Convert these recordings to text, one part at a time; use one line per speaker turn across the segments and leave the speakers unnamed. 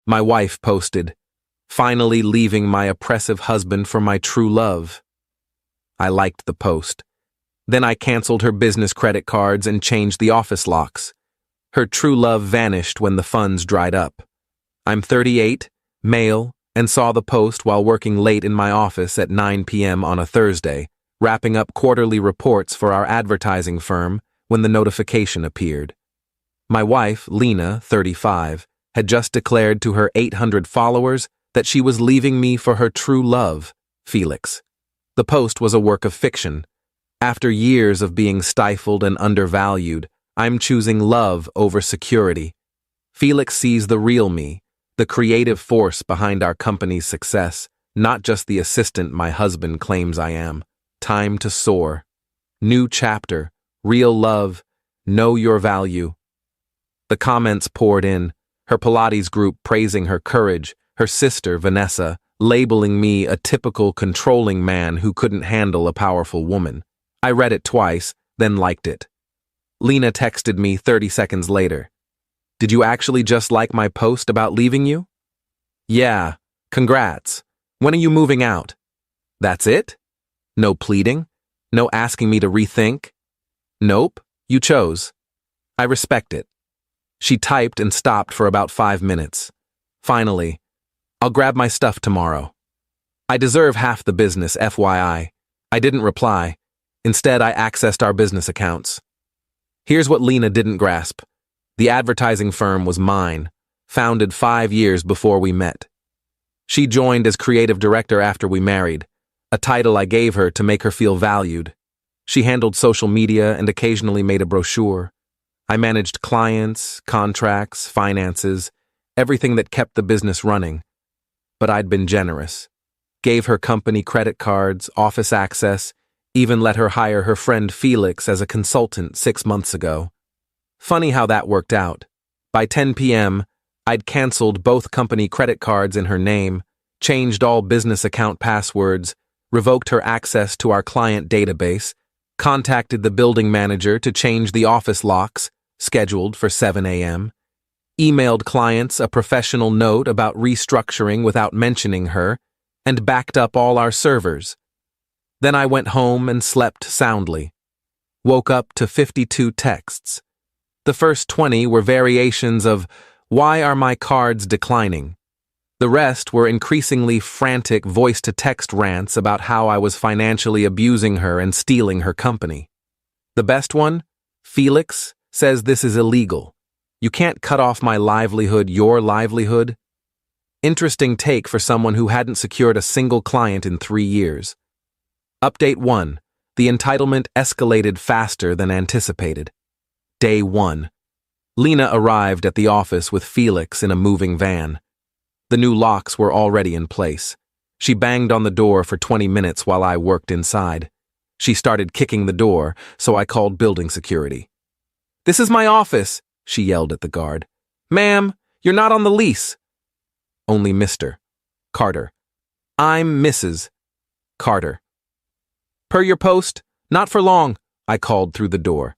My wife posted, "Finally leaving my oppressive husband for my true love." I liked the post. Then I canceled her business credit cards and changed the office locks. Her true love vanished when the funds dried up. I'm 38, male, and saw the post while working late in my office at 9 p.m. on a Thursday, wrapping up quarterly reports for our advertising firm when the notification appeared. My wife, Lena, 35, had just declared to her 800 followers that she was leaving me for her true love, Felix. The post was a work of fiction. After years of being stifled and undervalued, I'm choosing love over security. Felix sees the real me, the creative force behind our company's success, not just the assistant my husband claims I am. Time to soar. New chapter, real love, know your value. The comments poured in, her Pilates group praising her courage, her sister, Vanessa, labeling me a typical controlling man who couldn't handle a powerful woman. I read it twice, then liked it. Lena texted me 30 seconds later. "Did you actually just like my post about leaving you?" "Yeah, congrats. When are you moving out?" "That's it? No pleading? No asking me to rethink?" "Nope, you chose. I respect it." She typed and stopped for about 5 minutes. Finally, "I'll grab my stuff tomorrow." I deserve half the business, FYI. I didn't reply. Instead, I accessed our business accounts. Here's what Lena didn't grasp. The advertising firm was mine, founded 5 years before we met. She joined as creative director after we married, a title I gave her to make her feel valued. She handled social media and occasionally made a brochure. I managed clients, contracts, finances, everything that kept the business running. But I'd been generous. Gave her company credit cards, office access, even let her hire her friend Felix as a consultant 6 months ago. Funny how that worked out. By 10 p.m., I'd canceled both company credit cards in her name, changed all business account passwords, revoked her access to our client database, contacted the building manager to change the office locks, scheduled for 7 a.m., emailed clients a professional note about restructuring without mentioning her, and backed up all our servers. Then I went home and slept soundly. Woke up to 52 texts. The first 20 were variations of, "Why are my cards declining?" The rest were increasingly frantic voice-to-text rants about how I was financially abusing her and stealing her company. The best one? "Felix says this is illegal. You can't cut off my livelihood, your livelihood." Interesting take for someone who hadn't secured a single client in 3 years. Update 1. The entitlement escalated faster than anticipated. Day 1. Lena arrived at the office with Felix in a moving van. The new locks were already in place. She banged on the door for 20 minutes while I worked inside. She started kicking the door, so I called building security. "This is my office," she yelled at the guard. "Ma'am, you're not on the lease." "Only Mr. Carter." "I'm Mrs. Carter." "Per your post, not for long," I called through the door.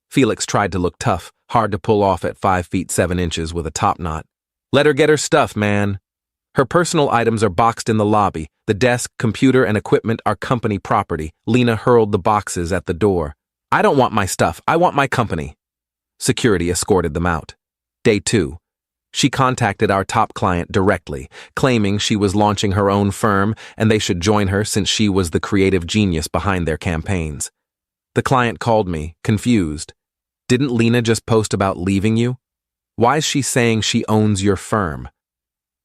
Felix tried to look tough, hard to pull off at 5 feet 7 inches with a top knot. "Let her get her stuff, man." "Her personal items are boxed in the lobby. The desk, computer, and equipment are company property." Lena hurled the boxes at the door. "I don't want my stuff. I want my company." Security escorted them out. Day 2. She contacted our top client directly, claiming she was launching her own firm and they should join her since she was the creative genius behind their campaigns. The client called me, confused. "Didn't Lena just post about leaving you? Why is she saying she owns your firm?"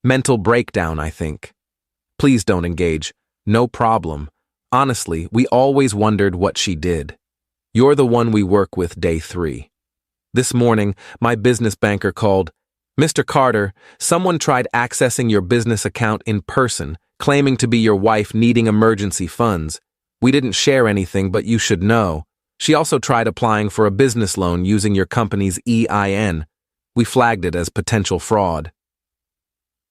Mental breakdown, I think. "Please don't engage. No problem. Honestly, we always wondered what she did. You're the one we work with." Day 3. This morning, my business banker called. "Mr. Carter, someone tried accessing your business account in person, claiming to be your wife needing emergency funds. We didn't share anything, but you should know. She also tried applying for a business loan using your company's EIN. We flagged it as potential fraud."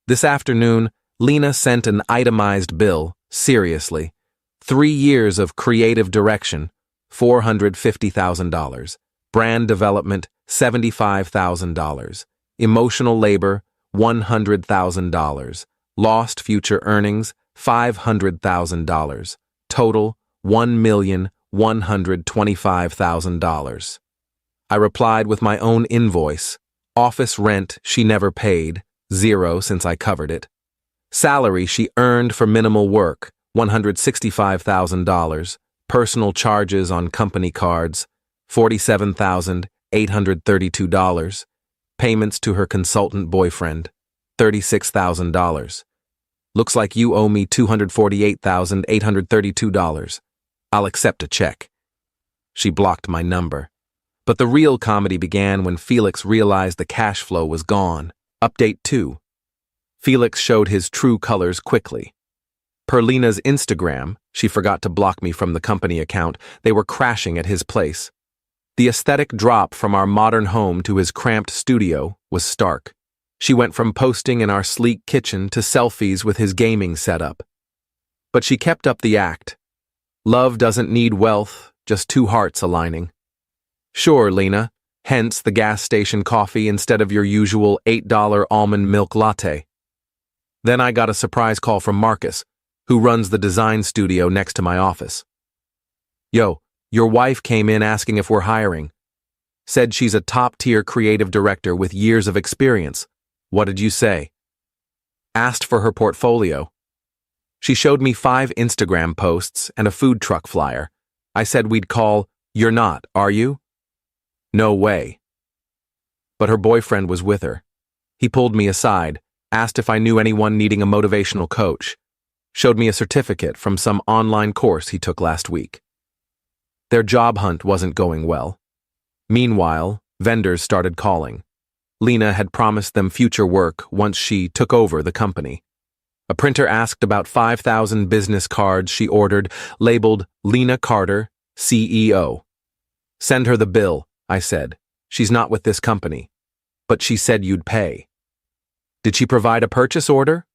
This afternoon, Lena sent an itemized bill, seriously. 3 years of creative direction, $450,000. Brand development, $75,000. Emotional labor, $100,000. Lost future earnings, $500,000. Total, $1,125,000. I replied with my own invoice. Office rent she never paid, $0 since I covered it. Salary she earned for minimal work, $165,000. Personal charges on company cards, $47,832. Payments to her consultant boyfriend, $36,000. Looks like you owe me $248,832. I'll accept a check. She blocked my number. But the real comedy began when Felix realized the cash flow was gone. Update 2. Felix showed his true colors quickly. Per Lena's Instagram, she forgot to block me from the company account. They were crashing at his place. The aesthetic drop from our modern home to his cramped studio was stark. She went from posting in our sleek kitchen to selfies with his gaming setup. But she kept up the act. Love doesn't need wealth, just two hearts aligning. Sure, Lena, hence the gas station coffee instead of your usual $8 almond milk latte. Then I got a surprise call from Marcus, who runs the design studio next to my office. Yo, your wife came in asking if we're hiring. Said she's a top-tier creative director with years of experience. What did you say? Asked for her portfolio. She showed me 5 Instagram posts and a food truck flyer. I said we'd call, "You're not, are you?" No way. But her boyfriend was with her. He pulled me aside, asked if I knew anyone needing a motivational coach, showed me a certificate from some online course he took last week. Their job hunt wasn't going well. Meanwhile, vendors started calling. Lena had promised them future work once she took over the company. A printer asked about 5,000 business cards she ordered, labeled Lena Carter, CEO. Send her the bill, I said. She's not with this company. But she said you'd pay. Did she provide a purchase order?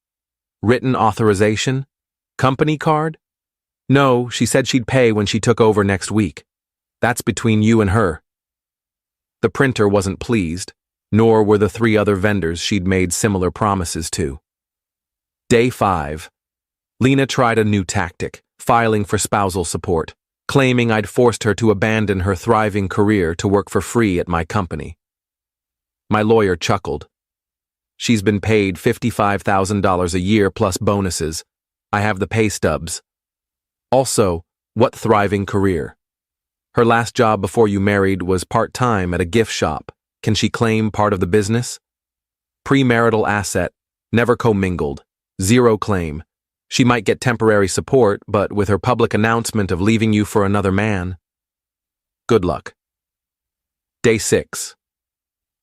Written authorization? Company card? No, she said she'd pay when she took over next week. That's between you and her. The printer wasn't pleased, nor were the 3 other vendors she'd made similar promises to. Day 5. Lena tried a new tactic, filing for spousal support, claiming I'd forced her to abandon her thriving career to work for free at my company. My lawyer chuckled. She's been paid $55,000 a year plus bonuses. I have the pay stubs. Also, what thriving career? Her last job before you married was part-time at a gift shop. Can she claim part of the business? Premarital asset, never commingled, 0 claim. She might get temporary support, but with her public announcement of leaving you for another man. Good luck. Day 6.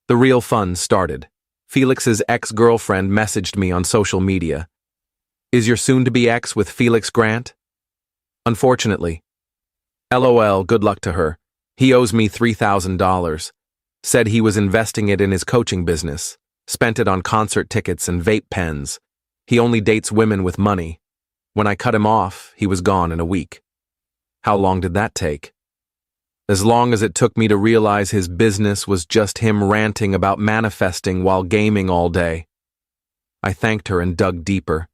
The real fun started. Felix's ex-girlfriend messaged me on social media. Is your soon-to-be ex with Felix Grant? Unfortunately. LOL, good luck to her. He owes me $3,000. Said he was investing it in his coaching business. Spent it on concert tickets and vape pens. He only dates women with money. When I cut him off, he was gone in a week. How long did that take? As long as it took me to realize his business was just him ranting about manifesting while gaming all day. I thanked her and dug deeper.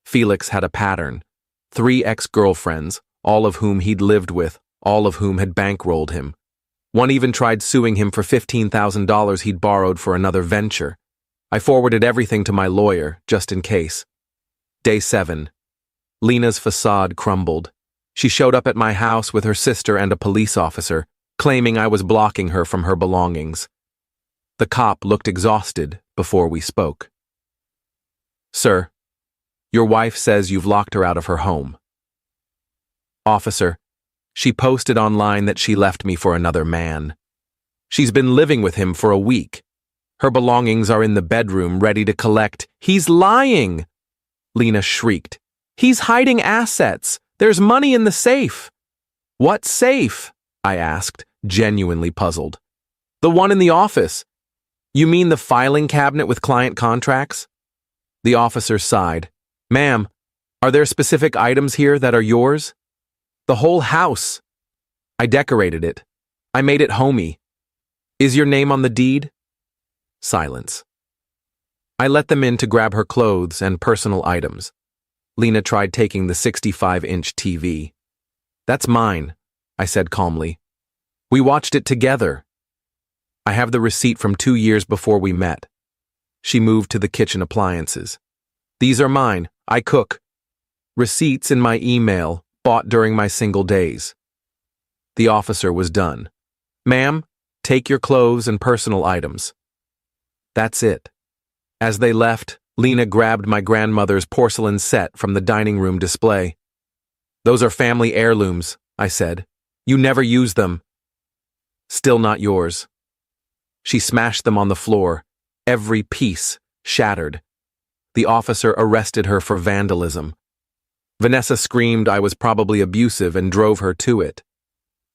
Felix had a pattern. 3 ex-girlfriends, all of whom he'd lived with, all of whom had bankrolled him. One even tried suing him for $15,000 he'd borrowed for another venture. I forwarded everything to my lawyer, just in case. Day 7. Lena's facade crumbled. She showed up at my house with her sister and a police officer, claiming I was blocking her from her belongings. The cop looked exhausted before we spoke. Sir, your wife says you've locked her out of her home. Officer, she posted online that she left me for another man. She's been living with him for a week. Her belongings are in the bedroom ready to collect. He's lying! Lena shrieked. He's hiding assets. There's money in the safe. What safe? I asked, genuinely puzzled. The one in the office. You mean the filing cabinet with client contracts? The officer sighed. Ma'am, are there specific items here that are yours? The whole house. I decorated it. I made it homey. Is your name on the deed? Silence. I let them in to grab her clothes and personal items. Lena tried taking the 65-inch TV. "That's mine," I said calmly. "We watched it together. I have the receipt from 2 years before we met." She moved to the kitchen appliances. "These are mine. I cook. Receipts in my email, bought during my single days." The officer was done. "Ma'am, take your clothes and personal items." That's it. As they left, Lena grabbed my grandmother's porcelain set from the dining room display. "Those are family heirlooms," I said. "You never use them." "Still not yours." She smashed them on the floor, every piece shattered. The officer arrested her for vandalism. Vanessa screamed I was probably abusive and drove her to it.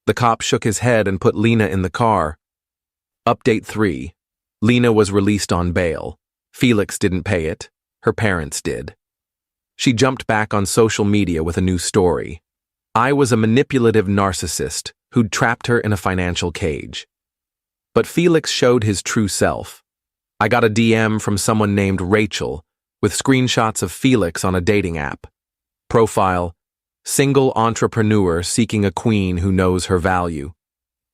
The cop shook his head and put Lena in the car. Update 3. Lena was released on bail. Felix didn't pay it. Her parents did. She jumped back on social media with a new story. I was a manipulative narcissist who'd trapped her in a financial cage. But Felix showed his true self. I got a DM from someone named Rachel with screenshots of Felix on a dating app. Profile: single entrepreneur seeking a queen who knows her value.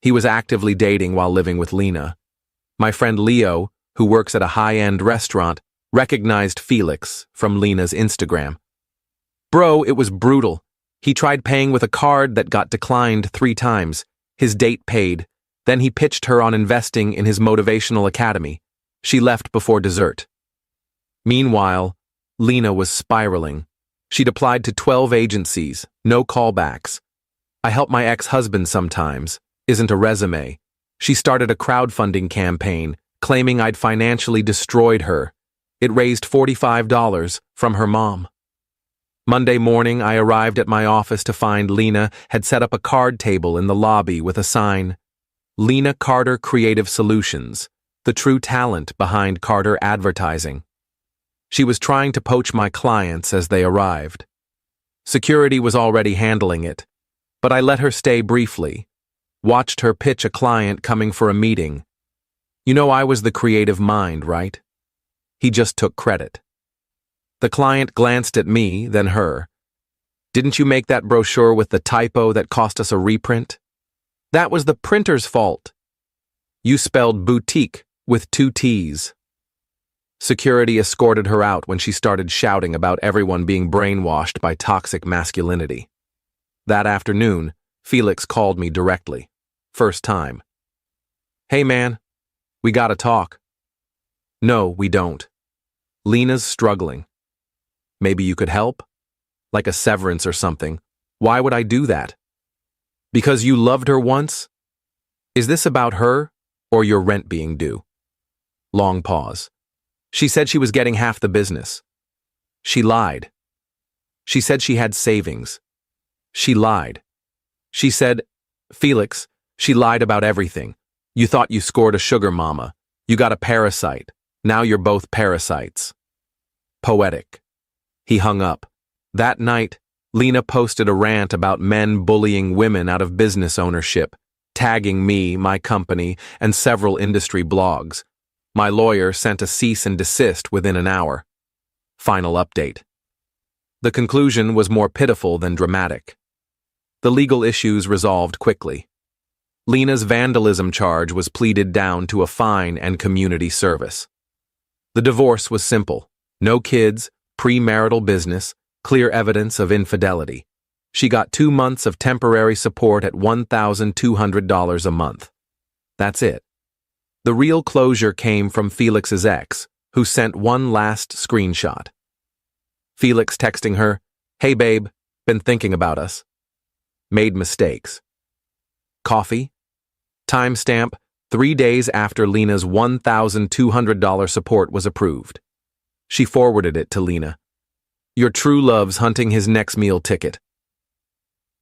He was actively dating while living with Lena. My friend Leo, who works at a high-end restaurant, recognized Felix from Lena's Instagram. "Bro, it was brutal. He tried paying with a card that got declined 3 times. His date paid. Then he pitched her on investing in his motivational academy. She left before dessert." Meanwhile, Lena was spiraling. She'd applied to 12 agencies, no callbacks. "I help my ex-husband sometimes," isn't a resume. She started a crowdfunding campaign, claiming I'd financially destroyed her. It raised $45 from her mom. Monday morning, I arrived at my office to find Lena had set up a card table in the lobby with a sign, "Lena Carter Creative Solutions, the true talent behind Carter Advertising." She was trying to poach my clients as they arrived. Security was already handling it, but I let her stay briefly, watched her pitch a client coming for a meeting. You know I was the creative mind, right? He just took credit. The client glanced at me, then her. "Didn't you make that brochure with the typo that cost us a reprint?" "That was the printer's fault." "You spelled boutique with 2 T's. Security escorted her out when she started shouting about everyone being brainwashed by toxic masculinity. That afternoon, Felix called me directly. First time. "Hey man, we gotta talk." "No, we don't. Lena's struggling. Maybe you could help? Like a severance or something." "Why would I do that?" "Because you loved her once? Is this about her or your rent being due?" Long pause. "She said she was getting half the business." "She lied." "She said she had savings." "She lied." "She said, Felix, she lied about everything. You thought you scored a sugar mama. You got a parasite. Now you're both parasites." Poetic. He hung up. That night, Lena posted a rant about men bullying women out of business ownership, tagging me, my company, and several industry blogs. My lawyer sent a cease and desist within an hour. Final update. The conclusion was more pitiful than dramatic. The legal issues resolved quickly. Lena's vandalism charge was pleaded down to a fine and community service. The divorce was simple. No kids, premarital business, clear evidence of infidelity. She got 2 months of temporary support at $1,200 a month. That's it. The real closure came from Felix's ex, who sent one last screenshot. Felix texting her, "Hey babe, been thinking about us. Made mistakes. Coffee?" Timestamp, 3 days after Lena's $1,200 support was approved. She forwarded it to Lena. "Your true love's hunting his next meal ticket."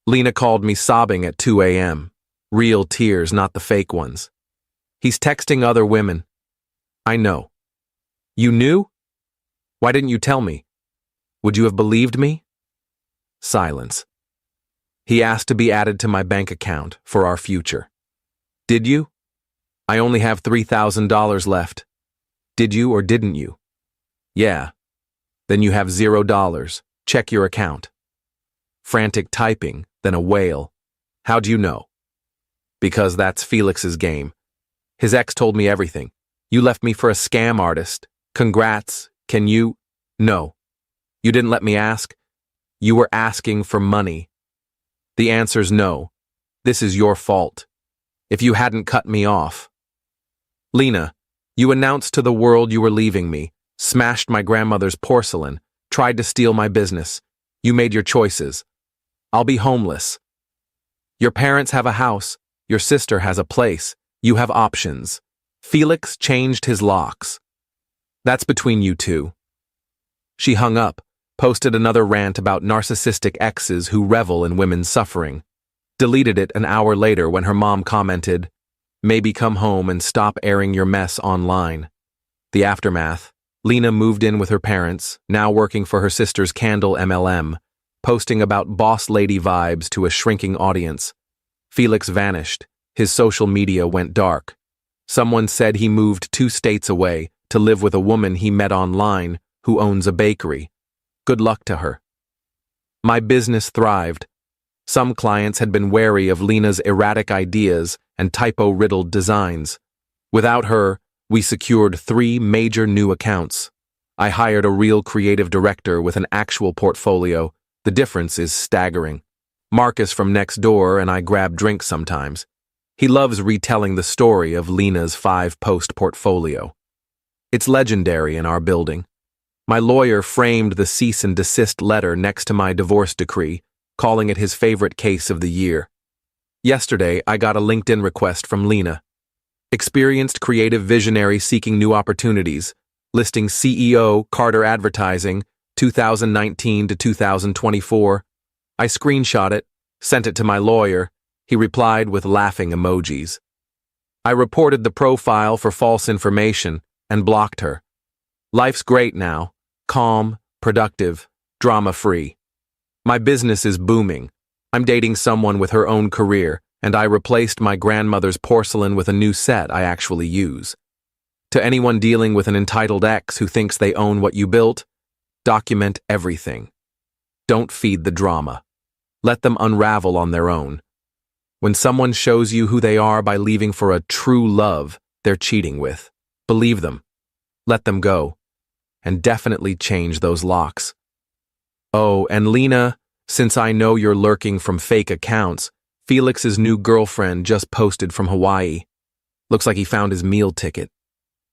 Lena called me sobbing at 2 a.m. Real tears, not the fake ones. "He's texting other women." "I know." "You knew? Why didn't you tell me? Would you have believed me?" Silence. "He asked to be added to my bank account for our future." "Did you?" "I only have $3,000 left." "Did you or didn't you?" Yeah. Then you have $0. Check your account. Frantic typing, then a wail. How'd you know? Because that's Felix's game. His ex told me everything. You left me for a scam artist. Congrats. Can you? No. You didn't let me ask? You were asking for money. The answer's no. This is your fault. If you hadn't cut me off. Lena, you announced to the world you were leaving me, smashed my grandmother's porcelain, tried to steal my business. You made your choices. I'll be homeless. Your parents have a house. Your sister has a place. You have options. Felix changed his locks. That's between you two. She hung up, posted another rant about narcissistic exes who revel in women's suffering. Deleted it an hour later when her mom commented, "Maybe come home and stop airing your mess online." The aftermath. Lena moved in with her parents, now working for her sister's Candle MLM, posting about boss lady vibes to a shrinking audience. Felix vanished. His social media went dark. Someone said he moved 2 states away to live with a woman he met online who owns a bakery. Good luck to her. My business thrived. Some clients had been wary of Lena's erratic ideas and typo-riddled designs. Without her, we secured 3 major new accounts. I hired a real creative director with an actual portfolio. The difference is staggering. Marcus from next door and I grab drinks sometimes. He loves retelling the story of Lena's 5-post portfolio. It's legendary in our building. My lawyer framed the cease and desist letter next to my divorce decree, calling it his favorite case of the year. Yesterday, I got a LinkedIn request from Lena. Experienced creative visionary seeking new opportunities, listing CEO Carter Advertising, 2019 to 2024. I screenshot it, sent it to my lawyer. He replied with laughing emojis. I reported the profile for false information and blocked her. Life's great now, calm, productive, drama-free. My business is booming. I'm dating someone with her own career, and I replaced my grandmother's porcelain with a new set I actually use. To anyone dealing with an entitled ex who thinks they own what you built, document everything. Don't feed the drama. Let them unravel on their own. When someone shows you who they are by leaving for a true love they're cheating with, believe them. Let them go. And definitely change those locks. Oh, and Lena, since I know you're lurking from fake accounts, Felix's new girlfriend just posted from Hawaii. Looks like he found his meal ticket.